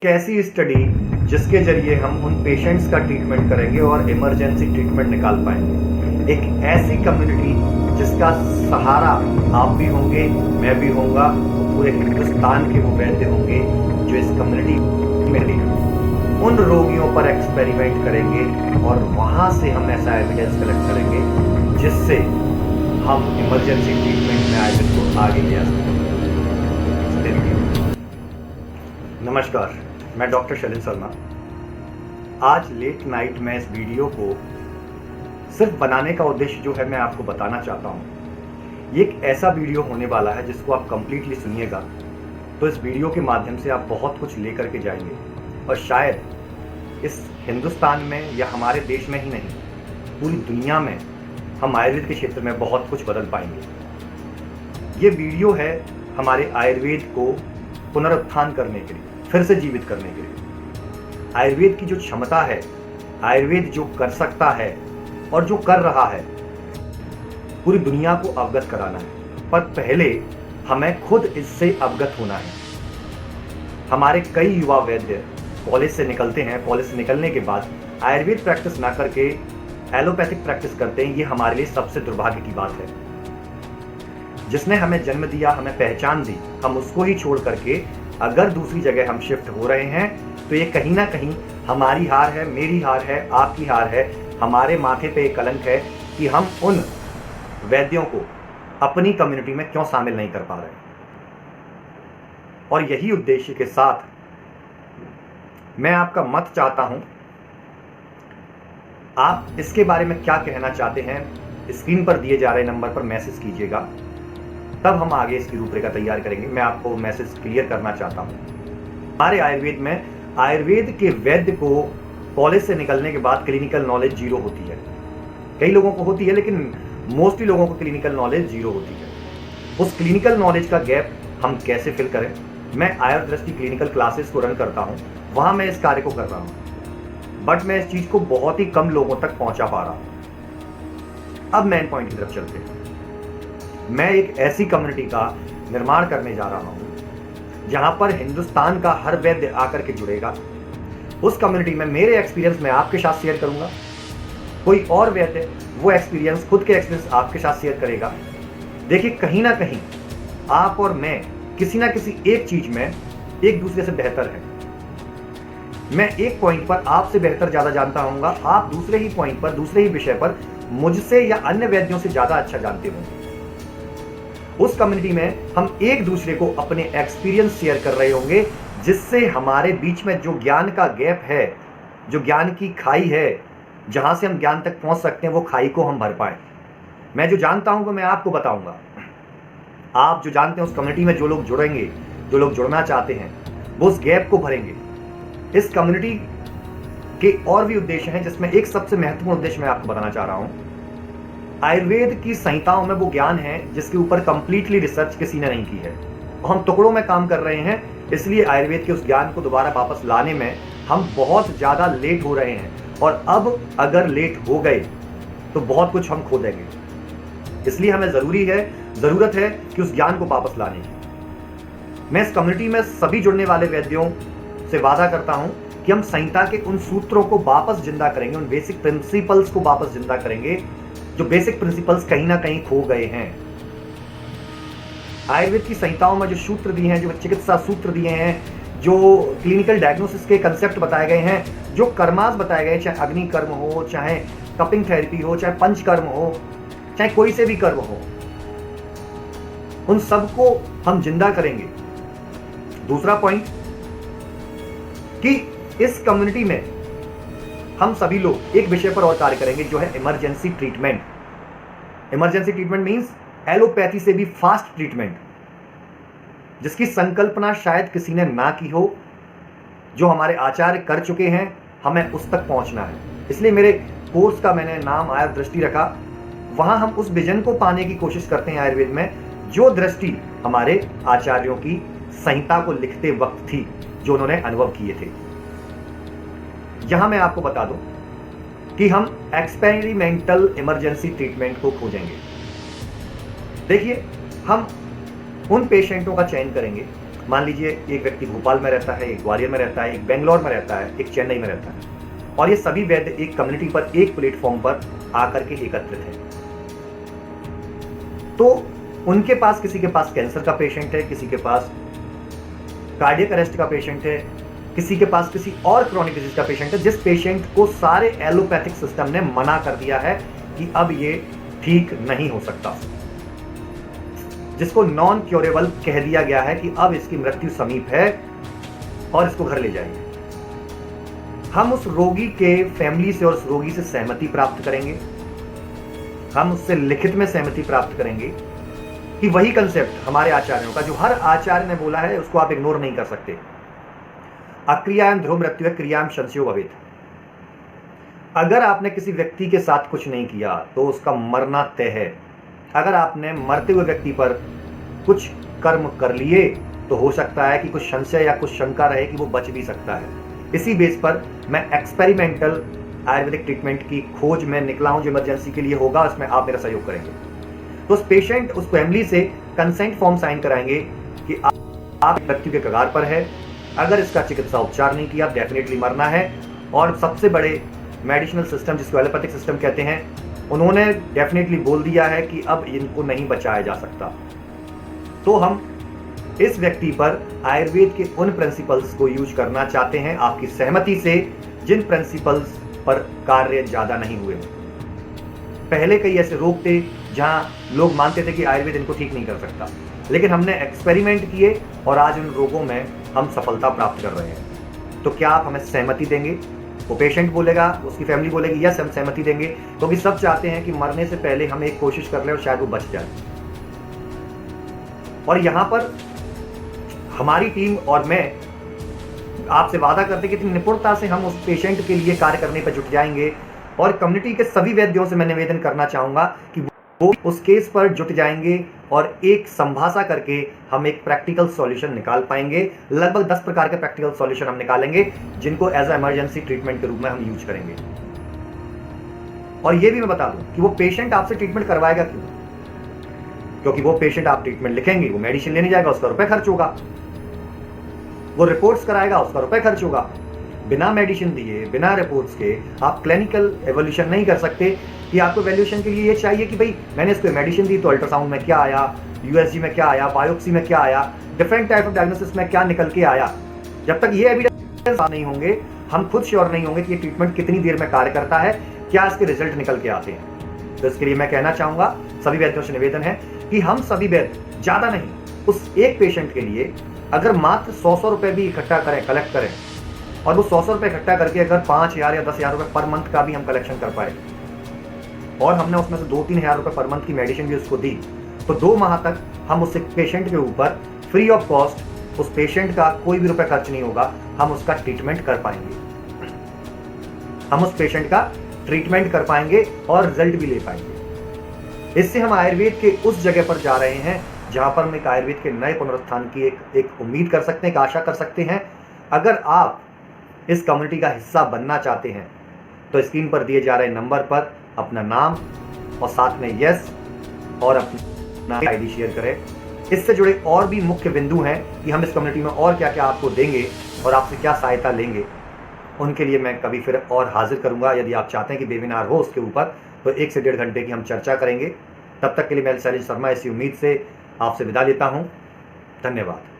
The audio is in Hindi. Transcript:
कैसी स्टडी जिसके जरिए हम उन पेशेंट्स का ट्रीटमेंट करेंगे और इमरजेंसी ट्रीटमेंट निकाल पाएंगे। एक ऐसी कम्युनिटी जिसका सहारा आप भी होंगे, मैं भी होऊंगा, पूरे हिंदुस्तान के वो वैद्य होंगे जो इस कम्युनिटी में उन रोगियों पर एक्सपेरिमेंट करेंगे और वहां से हम ऐसा एविडेंस कलेक्ट करेंगे जिससे हम इमरजेंसी ट्रीटमेंट में आयुर्वेद को आगे ले आ सकें। नमस्कार, मैं डॉक्टर शैलेंद्र शर्मा। आज लेट नाइट में इस वीडियो को सिर्फ बनाने का उद्देश्य जो है मैं आपको बताना चाहता हूँ। ये एक ऐसा वीडियो होने वाला है जिसको आप कंप्लीटली सुनिएगा तो इस वीडियो के माध्यम से आप बहुत कुछ लेकर के जाएंगे और शायद इस हिंदुस्तान में या हमारे देश में ही नहीं, पूरी दुनिया में हम आयुर्वेद के क्षेत्र में बहुत कुछ बदल पाएंगे। ये वीडियो है हमारे आयुर्वेद को पुनरुत्थान करने के लिए, फिर से जीवित करने के लिए। आयुर्वेद की जो क्षमता है, आयुर्वेद जो कर सकता है और जो कर रहा है, पूरी दुनिया को अवगत कराना है। पर पहले हमें खुद इससे अवगत होना है। हमारे कई युवा वैद्य कॉलेज से निकलते हैं, कॉलेज से निकलने के बाद आयुर्वेद प्रैक्टिस ना करके एलोपैथिक प्रैक्टिस करते हैं। ये हमारे लिए सबसे दुर्भाग्य की बात है। जिसने हमें जन्म दिया, हमें पहचान दी, हम उसको ही छोड़ करके अगर दूसरी जगह हम शिफ्ट हो रहे हैं तो ये कहीं ना कहीं हमारी हार है, मेरी हार है, आपकी हार है। हमारे माथे पे एक कलंक है कि हम उन वैद्यों को अपनी कम्युनिटी में क्यों शामिल नहीं कर पा रहे। और यही उद्देश्य के साथ मैं आपका मत चाहता हूं। आप इसके बारे में क्या कहना चाहते हैं, स्क्रीन पर दिए जा रहे नंबर पर मैसेज कीजिएगा, तब हम आगे इसकी रूपरेखा तैयार करेंगे। मैं आपको मैसेज क्लियर करना चाहता हूं। हमारे आयुर्वेद में आयुर्वेद के वैद्य को कॉलेज से निकलने के बाद क्लिनिकल नॉलेज जीरो होती है। कई लोगों को होती है, लेकिन मोस्टली लोगों को क्लिनिकल नॉलेज जीरो होती है। उस क्लिनिकल नॉलेज का गैप हम कैसे फिल करें? मैं आयुर्दृष्टि क्लिनिकल क्लासेस को रन करता हूं, वहां मैं इस कार्य को कर रहा हूं, बट मैं इस चीज को बहुत ही कम लोगों तक पहुंचा पा रहा हूं। अब मेन पॉइंट की तरफ चलते हैं। मैं एक ऐसी कम्युनिटी का निर्माण करने जा रहा हूं जहां पर हिंदुस्तान का हर वैद्य आकर के जुड़ेगा। उस कम्युनिटी में मेरे एक्सपीरियंस मैं आपके साथ शेयर करूंगा, कोई और वैद्य वो एक्सपीरियंस, खुद के एक्सपीरियंस आपके साथ शेयर करेगा। देखिए, कहीं ना कहीं आप और मैं किसी ना किसी एक चीज में एक दूसरे से बेहतर है। मैं एक पॉइंट पर आपसे बेहतर ज्यादा जानता हूंगा, आप दूसरे ही पॉइंट पर, दूसरे ही विषय पर मुझसे या अन्य वैद्यों से ज्यादा अच्छा जानते होंगे। उस कम्युनिटी में हम एक दूसरे को अपने एक्सपीरियंस शेयर कर रहे होंगे, जिससे हमारे बीच में जो ज्ञान का गैप है, जो ज्ञान की खाई है, जहां से हम ज्ञान तक पहुंच सकते हैं, वो खाई को हम भर पाए। मैं जो जानता हूं वो मैं आपको बताऊंगा। आप जो जानते हैं, उस कम्युनिटी में जो लोग जुड़ेंगे, जो लोग जुड़ना चाहते हैं, वो उस गैप को भरेंगे। इस कम्युनिटी के और भी उद्देश्य हैं, जिसमें एक सबसे महत्वपूर्ण उद्देश्य मैं आपको बताना चाह रहा हूं। आयुर्वेद की संहिताओं में वो ज्ञान है जिसके ऊपर कंप्लीटली रिसर्च किसी ने नहीं की है। हम टुकड़ों में काम कर रहे हैं, इसलिए आयुर्वेद के उस ज्ञान को दोबारा वापस लाने में हम बहुत ज्यादा लेट हो रहे हैं। और अब अगर लेट हो गए तो बहुत कुछ हम खो देंगे। इसलिए हमें जरूरत है कि उस ज्ञान को वापस लाने की। मैं इस कम्युनिटी में सभी जुड़ने वाले वैद्यों से वादा करता हूं कि हम संहिता के उन सूत्रों को वापस जिंदा करेंगे, उन बेसिक प्रिंसिपल्स को वापस जिंदा करेंगे, जो बेसिक प्रिंसिपल्स कहीं ना कहीं खो गए हैं। आयुर्वेद की संहिताओं में जो सूत्र दिए हैं, जो चिकित्सा सूत्र दिए हैं, जो क्लिनिकल डायग्नोसिस के कंसेप्ट बताए गए हैं, जो कर्मास बताए गए, चाहे अग्नि कर्म हो, चाहे कपिंग थेरेपी हो, चाहे पंचकर्म हो, चाहे कोई से भी कर्म हो, उन सबको हम जिंदा करेंगे। दूसरा पॉइंट कि इस कम्युनिटी में हम सभी लोग एक विषय पर और कार्य करेंगे, जो है emergency treatment. Emergency treatment means allopathy से भी फास्ट ट्रीटमेंट, जिसकी संकल्पना शायद किसी ने ना की हो, जो हमारे आचार्य कर चुके हैं, हमें उस तक पहुंचना है। इसलिए मेरे कोर्स का मैंने नाम आयुर्दृष्टि रखा। वहां हम उस विजन को पाने की कोशिश करते हैं आयुर्वेद में, जो दृष्टि हमारे आचार्यों की संहिता को लिखते वक्त थी, जो उन्होंने अनुभव किए थे। यहां मैं आपको बता दूं कि हम एक्सपेरिमेंटल इमरजेंसी ट्रीटमेंट को खोजेंगे। देखिए, हम उन पेशेंटों का चयन करेंगे, मान लीजिए एक व्यक्ति भोपाल में रहता है, एक ग्वालियर में रहता है, एक बेंगलोर में रहता है, एक चेन्नई में रहता है, और ये सभी वैद्य एक कम्युनिटी पर, एक प्लेटफॉर्म पर आकर के एकत्रित हैं। तो उनके पास, किसी के पास कैंसर का पेशेंट है, किसी के पास कार्डियक अरेस्ट का पेशेंट है, किसी के पास किसी और क्रॉनिक डिजीज का पेशेंट है, जिस पेशेंट को सारे एलोपैथिक सिस्टम ने मना कर दिया है कि अब ये ठीक नहीं हो सकता, जिसको नॉन क्योरेबल कह दिया गया है कि अब इसकी मृत्यु समीप है और इसको घर ले जाइए। हम उस रोगी के फैमिली से और उस रोगी से सहमति प्राप्त करेंगे, हम उससे लिखित में सहमति प्राप्त करेंगे कि वही कंसेप्ट हमारे आचार्यों का, जो हर आचार्य ने बोला है, उसको आप इग्नोर नहीं कर सकते। अक्रियायाम ध्रुव मृत्यु है, क्रियायाम संशयो भवेत्। अगर आपने किसी व्यक्ति के साथ कुछ नहीं किया तो उसका मरना तय है। अगर आपने मरते हुए व्यक्ति पर कुछ कर्म कर लिए तो हो सकता है कि कुछ संशय या कुछ शंका रहे कि वो बच भी सकता है। इसी बेस पर मैं एक्सपेरिमेंटल आयुर्वेदिक ट्रीटमेंट की खोज में निकला हूं, जो इमरजेंसी के लिए होगा, उसमें आप मेरा सहयोग करेंगे। तो उस पेशेंट, उस फैमिली से कंसेंट फॉर्म साइन कराएंगे कि आप मृत्यु के कगार पर है, अगर इसका चिकित्सा उपचार नहीं किया डेफिनेटली मरना है। और सबसे बड़े मेडिसिनल सिस्टम, जिसको एलोपैथिक सिस्टम कहते हैं, उन्होंने डेफिनेटली बोल दिया है कि अब इनको नहीं बचाया जा सकता। तो हम इस व्यक्ति पर आयुर्वेद के उन प्रिंसिपल्स को यूज करना चाहते हैं, आपकी सहमति से, जिन प्रिंसिपल्स पर कार्य ज्यादा नहीं हुए। पहले कई ऐसे रोग थे जहां लोग मानते थे कि आयुर्वेद इनको ठीक नहीं कर सकता, लेकिन हमने एक्सपेरिमेंट किए और आज उन रोगों में हम सफलता प्राप्त कर रहे हैं। तो क्या आप हमें सहमति देंगे? वो पेशेंट बोलेगा, उसकी फैमिली बोलेगी यस हम सहमति देंगे, क्योंकि सब चाहते हैं कि मरने से पहले हम एक कोशिश कर लें और शायद वो बच जाए। और यहां पर हमारी टीम और मैं आपसे वादा करते कि इतनी निपुणता से हम उस पेशेंट के लिए कार्य करने पर जुट जाएंगे। और कम्युनिटी के सभी वैद्यों से मैं निवेदन करना चाहूंगा कि वो उस केस पर जुट जाएंगे और एक संभाषा करके हम एक प्रैक्टिकल सॉल्यूशन निकाल पाएंगे। लगभग 10 प्रकार के प्रैक्टिकल सॉल्यूशन हम निकालेंगे, जिनको एज अ इमरजेंसी ट्रीटमेंट के रूप में हम यूज करेंगे। और ये भी मैं बता दूं कि वो पेशेंट आपसे ट्रीटमेंट करवाएगा क्यों? क्योंकि वो पेशेंट आप ट्रीटमेंट लिखेंगे, वो मेडिसिन लेने जाएगा, उसका रुपए खर्च होगा, वो रिपोर्ट्स कराएगा, उसका रुपए खर्च होगा। बिना मेडिसिन दिए, बिना रिपोर्ट्स के आप क्लिनिकल एवोल्यूशन नहीं कर सकते। कि आपको वैल्यूएशन के लिए ये चाहिए कि भाई मैंने इसको मेडिसिन दी तो अल्ट्रासाउंड में क्या आया, यूएसजी में क्या आया, बायोप्सी में क्या आया, डिफरेंट टाइप ऑफ डायग्नोसिस में क्या निकल के आया। जब तक ये एविडेंस नहीं होंगे, हम खुद श्योर नहीं होंगे कि ये ट्रीटमेंट कितनी देर में कार्य करता है, क्या इसके रिजल्ट निकल के आते हैं। तो इसके लिए मैं कहना चाहूंगा, सभी वैद्यों से निवेदन है कि हम सभी वैद्य ज्यादा नहीं, उस एक पेशेंट के लिए अगर मात्र 100 रुपए भी इकट्ठा करें, कलेक्ट करें, और वो 100 रुपए इकट्ठा करके अगर 5,000 या 10,000 रुपए पर मंथ का भी हम कलेक्शन कर पाए, और हमने उसमें से 2-3 हज़ार रुपए पर मंथ की मेडिसिन भी उसको दी, तो 2 माह तक हम उस पेशेंट के ऊपर फ्री ऑफ कॉस्ट, उस पेशेंट का कोई भी रुपए खर्च नहीं होगा, हम उसका ट्रीटमेंट कर पाएंगे। हम उस पेशेंट का ट्रीटमेंट कर पाएंगे और रिजल्ट भी ले पाएंगे। इससे हम आयुर्वेद के उस जगह पर जा रहे हैं जहां पर हम एक आयुर्वेद के नए पुनरुत्थान की एक उम्मीद कर सकते हैं, एक आशा कर सकते हैं। अगर आप इस कम्युनिटी का हिस्सा बनना चाहते हैं तो स्क्रीन पर दिए जा रहे नंबर पर अपना नाम और साथ में यस और अपना आईडी शेयर करें। इससे जुड़े और भी मुख्य बिंदु हैं कि हम इस कम्युनिटी में और क्या क्या आपको देंगे और आपसे क्या सहायता लेंगे, उनके लिए मैं कभी फिर और हाजिर करूंगा। यदि आप चाहते हैं कि वेबिनार हो उसके ऊपर, तो 1 से 1.5 घंटे की हम चर्चा करेंगे। तब तक के लिए मैं शैलेश शर्मा इसी उम्मीद से आपसे विदा लेता हूं। धन्यवाद।